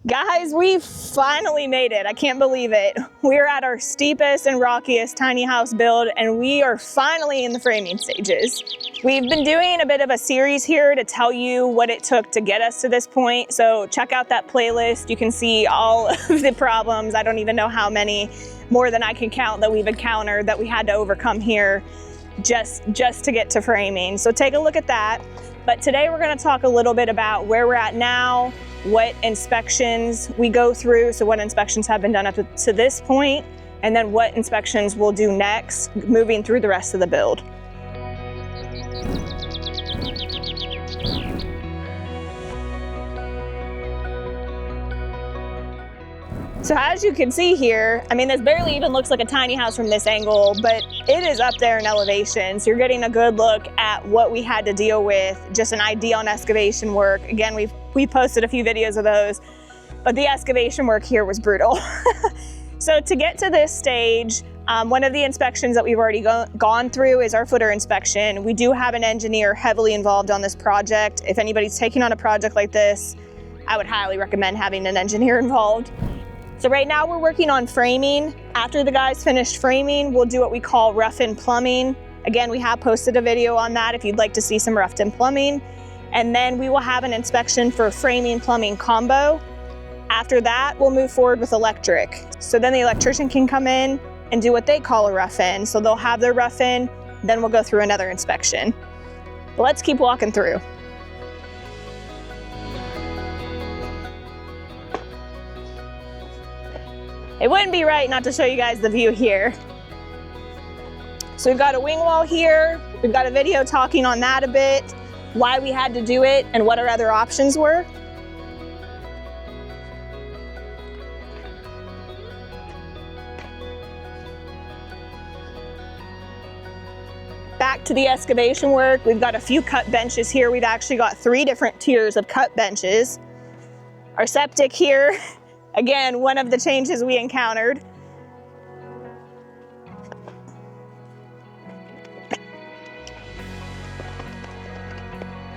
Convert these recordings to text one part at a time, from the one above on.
Guys, we finally made it. I can't believe it. We're at our steepest and rockiest tiny house build, and we are finally in the framing stages. We've been doing a bit of a series here to tell you what it took to get us to this point. So check out that playlist. You can see all of the problems. I don't even know how many, more than I can count, that we've encountered that we had to overcome here just to get to framing. So take a look at that. But today we're going to talk a little bit about where we're at now, what inspections we go through, so what inspections have been done up to this point, and then what inspections we'll do next, moving through the rest of the build. So as you can see here, I mean, this barely even looks like a tiny house from this angle, but it is up there in elevation. So you're getting a good look at what we had to deal with, just an idea on excavation work. Again, we posted a few videos of those, but the excavation work here was brutal. So to get to this stage, one of the inspections that we've already gone through is our footer inspection. We do have an engineer heavily involved on this project. If anybody's taking on a project like this, I would highly recommend having an engineer involved. So right now we're working on framing. After the guys finish framing, we'll do what we call rough-in plumbing. Again, we have posted a video on that if you'd like to see some roughed-in plumbing. And then we will have an inspection for framing plumbing combo. After that, we'll move forward with electric. So then the electrician can come in and do what they call a rough-in. So they'll have their rough-in, then we'll go through another inspection. But let's keep walking through. It wouldn't be right not to show you guys the view here. So we've got a wing wall here. We've got a video talking on that a bit, why we had to do it and what our other options were. Back to the excavation work. We've got a few cut benches here. We've actually got 3 different tiers of cut benches. Our septic here. Again, one of the changes we encountered.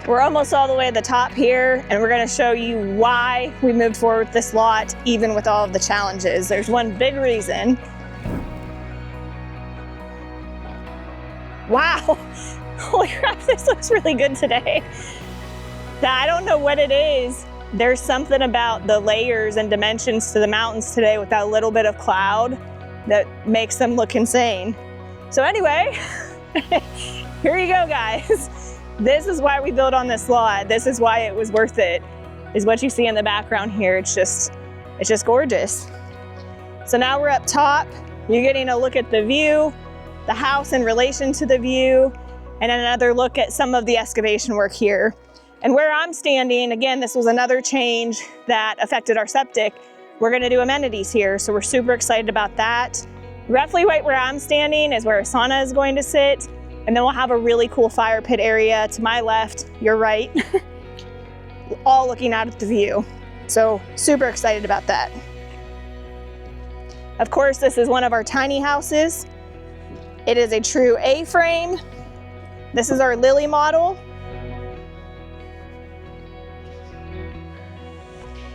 We're almost all the way to the top here, and we're going to show you why we moved forward with this lot, even with all of the challenges. There's one big reason. Wow, holy crap, this looks really good today. Now, I don't know what it is. There's something about the layers and dimensions to the mountains today with that little bit of cloud that makes them look insane. So anyway, here you go, guys. This is why we built on this lot. This is why it was worth it, is what you see in the background here. It's just gorgeous. So now we're up top. You're getting a look at the view, the house in relation to the view, and another look at some of the excavation work here. And where I'm standing, again, this was another change that affected our septic. We're gonna do amenities here, so we're super excited about that. Roughly right where I'm standing is where a sauna is going to sit, and then we'll have a really cool fire pit area to my left, your right, all looking out at the view. So super excited about that. Of course, this is one of our tiny houses. It is a true A-frame. This is our Lily model.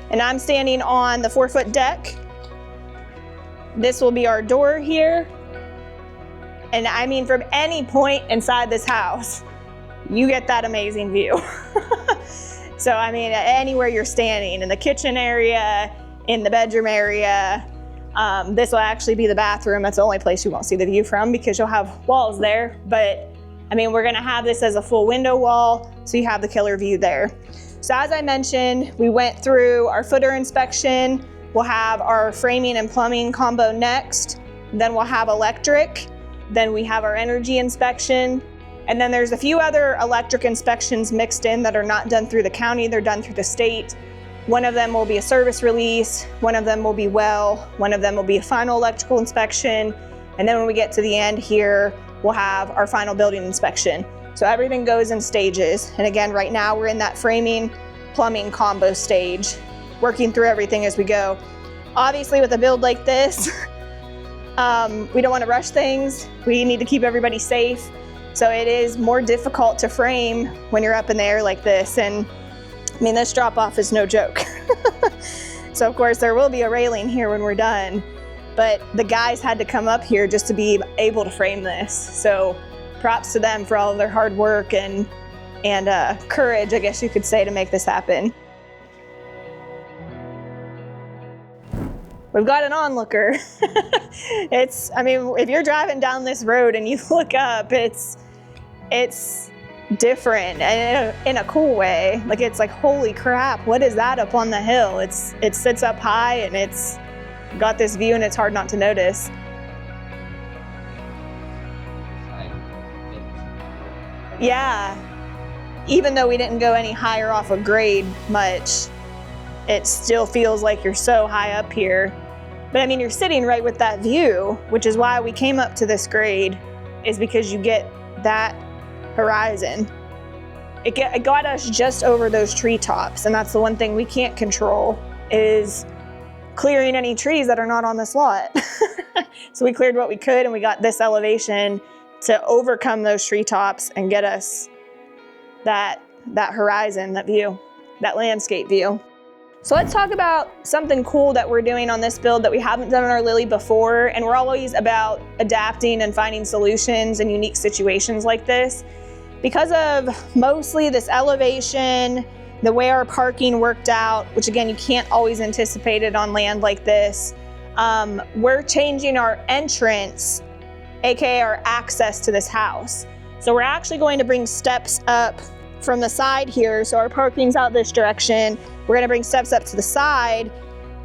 And I'm standing on the 4-foot deck. This will be our door here. And I mean, from any point inside this house, you get that amazing view. So I mean, anywhere you're standing, in the kitchen area, in the bedroom area, this will actually be the bathroom. That's the only place you won't see the view from because you'll have walls there. But I mean, we're gonna have this as a full window wall, so you have the killer view there. So as I mentioned, we went through our footer inspection. We'll have our framing and plumbing combo next. Then we'll have electric. Then we have our energy inspection. And then there's a few other electric inspections mixed in that are not done through the county, they're done through the state. One of them will be a service release, one of them will be well, one of them will be a final electrical inspection. And then when we get to the end here, we'll have our final building inspection. So everything goes in stages. And again, right now we're in that framing, plumbing combo stage, working through everything as we go. Obviously with a build like this, we don't want to rush things. We need to keep everybody safe. So it is more difficult to frame when you're up in the air like this. And I mean, this drop off is no joke. So of course there will be a railing here when we're done, but the guys had to come up here just to be able to frame this. So props to them for all of their hard work and courage, I guess you could say, to make this happen. We've got an onlooker. I mean, if you're driving down this road and you look up, it's different and in a cool way. Like, it's like, holy crap, what is that up on the hill? It sits up high and it's got this view and it's hard not to notice. Yeah, even though we didn't go any higher off a grade much, it still feels like you're so high up here. But I mean, you're sitting right with that view, which is why we came up to this grade, is because you get that horizon. It got us just over those treetops, and that's the one thing we can't control, is clearing any trees that are not on this lot. So we cleared what we could, and we got this elevation to overcome those treetops and get us that horizon, that view, that landscape view. So let's talk about something cool that we're doing on this build that we haven't done on our Lily before. And we're always about adapting and finding solutions in unique situations like this. Because of mostly this elevation, the way our parking worked out, which again, you can't always anticipate it on land like this, we're changing our entrance, AKA our access to this house. So we're actually going to bring steps up from the side here. So our parking's out this direction. We're gonna bring steps up to the side,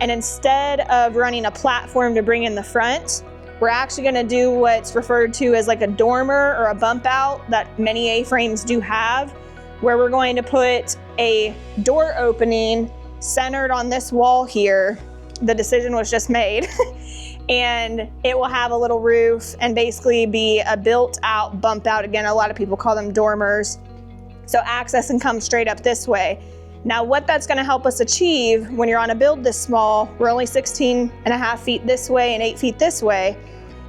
and instead of running a platform to bring in the front, we're actually gonna do what's referred to as like a dormer or a bump out that many A-frames do have, where we're going to put a door opening centered on this wall here. The decision was just made. And it will have a little roof and basically be a built out bump out. Again, a lot of people call them dormers. So access and come straight up this way. Now what that's gonna help us achieve when you're on a build this small, we're only 16.5 feet this way and 8 feet this way,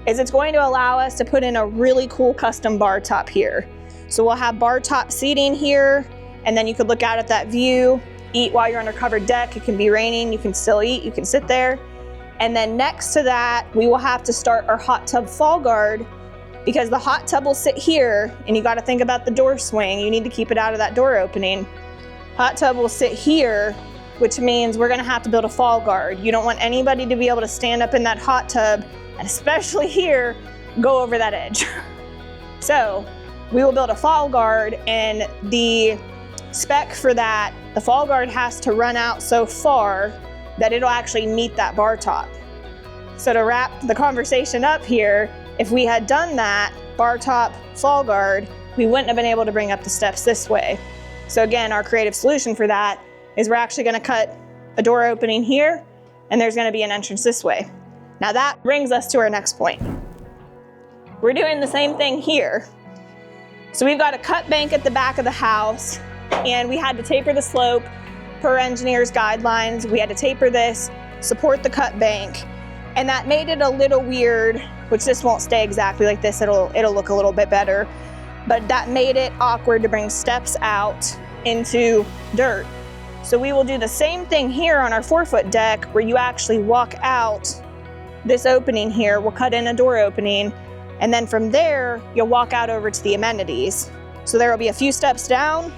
is it's going to allow us to put in a really cool custom bar top here. So we'll have bar top seating here, and then you could look out at that view, eat while you're on a covered deck. It can be raining, you can still eat, you can sit there. And then next to that, we will have to start our hot tub fall guard, because the hot tub will sit here, and you got to think about the door swing. You need to keep it out of that door opening. Hot tub will sit here, which means we're gonna have to build a fall guard. You don't want anybody to be able to stand up in that hot tub, and especially here, go over that edge. So we will build a fall guard, and the spec for that, the fall guard has to run out so far that it'll actually meet that bar top. So to wrap the conversation up here, if we had done that bar top fall guard, we wouldn't have been able to bring up the steps this way. So again, our creative solution for that is we're actually gonna cut a door opening here, and there's gonna be an entrance this way. Now that brings us to our next point. We're doing the same thing here. So we've got a cut bank at the back of the house, and we had to taper the slope per engineer's guidelines. We had to taper this, support the cut bank, and that made it a little weird, which this won't stay exactly like this, it'll look a little bit better, but that made it awkward to bring steps out into dirt. So we will do the same thing here on our 4-foot deck, where you actually walk out this opening here. We'll cut in a door opening, and then from there, you'll walk out over to the amenities. So there will be a few steps down,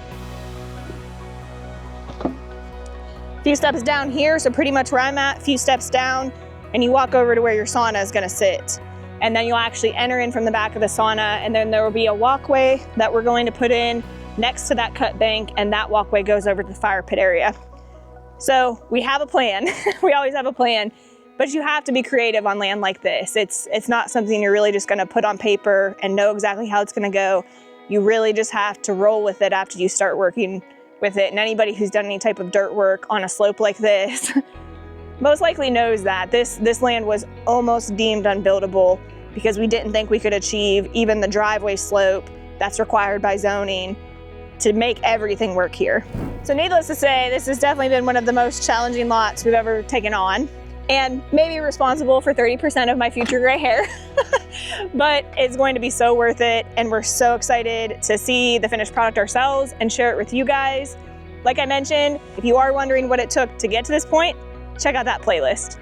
here, so pretty much where I'm at, few steps down, and you walk over to where your sauna is gonna sit. And then you'll actually enter in from the back of the sauna, and then there will be a walkway that we're going to put in next to that cut bank, and that walkway goes over to the fire pit area. So we have a plan. We always have a plan, but you have to be creative on land like this. It's not something you're really just gonna put on paper and know exactly how it's gonna go. You really just have to roll with it after you start working with it. And anybody who's done any type of dirt work on a slope like this most likely knows that this land was almost deemed unbuildable because we didn't think we could achieve even the driveway slope that's required by zoning to make everything work here. So needless to say, this has definitely been one of the most challenging lots we've ever taken on, and maybe responsible for 30% of my future gray hair. But it's going to be so worth it, and we're so excited to see the finished product ourselves and share it with you guys. Like I mentioned, if you are wondering what it took to get to this point, check out that playlist.